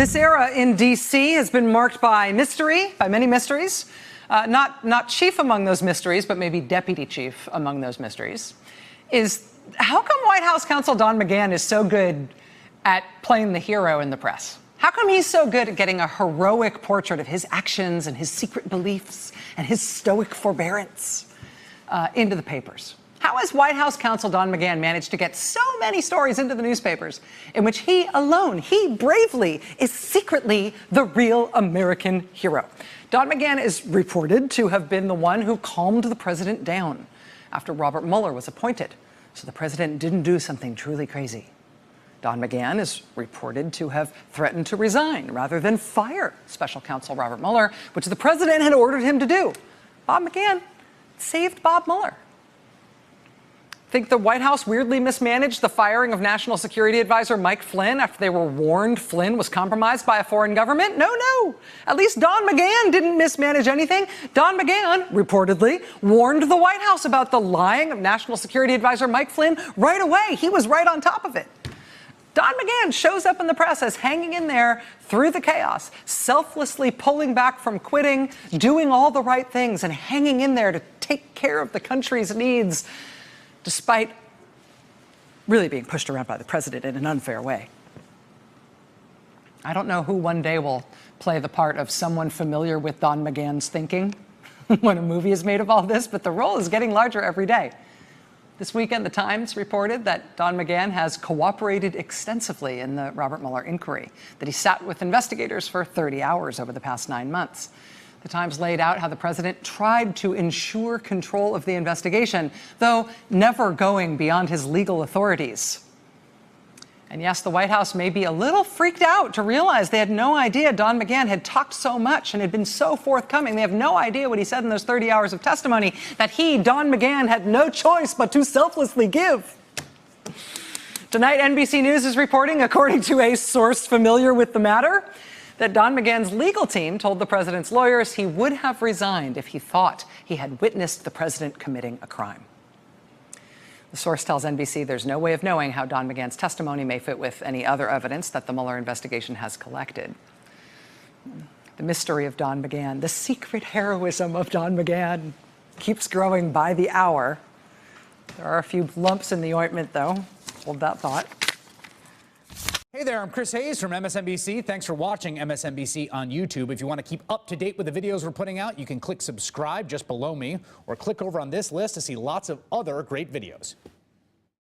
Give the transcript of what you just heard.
This era in D.C. has been marked by mystery, by many mysteries. Not chief among those mysteries, but maybe deputy chief among those mysteries, is how come White House counsel Don McGahn is so good at playing the hero in the press? How come he's so good at getting a heroic portrait of his actions and his secret beliefs and his stoic forbearance into the papers? How has White House counsel Don McGahn managed to get so many stories into the newspapers in which he alone, he bravely, is secretly the real American hero? Don McGahn is reported to have been the one who calmed the president down after Robert Mueller was appointed, so the president didn't do something truly crazy. Don McGahn is reported to have threatened to resign rather than fire special counsel Robert Mueller, which the president had ordered him to do. Bob McGahn saved Bob Mueller. Think the White House weirdly mismanaged the firing of National Security Advisor Mike Flynn after they were warned Flynn was compromised by a foreign government? No. At least Don McGahn didn't mismanage anything. Don McGahn, reportedly, warned the White House about the lying of National Security Advisor Mike Flynn right away. He was right on top of it. Don McGahn shows up in the press as hanging in there through the chaos, selflessly pulling back from quitting, doing all the right things, and hanging in there to take care of the country's needs, despite really being pushed around by the president in an unfair way. I don't know who one day will play the part of someone familiar with Don McGahn's thinking when a movie is made of all this, but the role is getting larger every day. This weekend, The Times reported that Don McGahn has cooperated extensively in the Robert Mueller inquiry, that he sat with investigators for 30 hours over the past 9 months. The Times laid out how the president tried to ensure control of the investigation, though never going beyond his legal authorities. And yes, the White House may be a little freaked out to realize they had no idea Don McGahn had talked so much and had been so forthcoming. They have no idea what he said in those 30 hours of testimony that he, Don McGahn, had no choice but to selflessly give. Tonight, NBC News is reporting, according to a source familiar with the matter, that Don McGahn's legal team told the president's lawyers he would have resigned if he thought he had witnessed the president committing a crime. The source tells NBC there's no way of knowing how Don McGahn's testimony may fit with any other evidence that the Mueller investigation has collected. The mystery of Don McGahn, the secret heroism of Don McGahn, keeps growing by the hour. There are a few lumps in the ointment, though. Hold that thought. Hey there, I'm Chris Hayes from MSNBC. Thanks for watching MSNBC on YouTube. If you want to keep up to date with the videos we're putting out, you can click subscribe just below me or click over on this list to see lots of other great videos.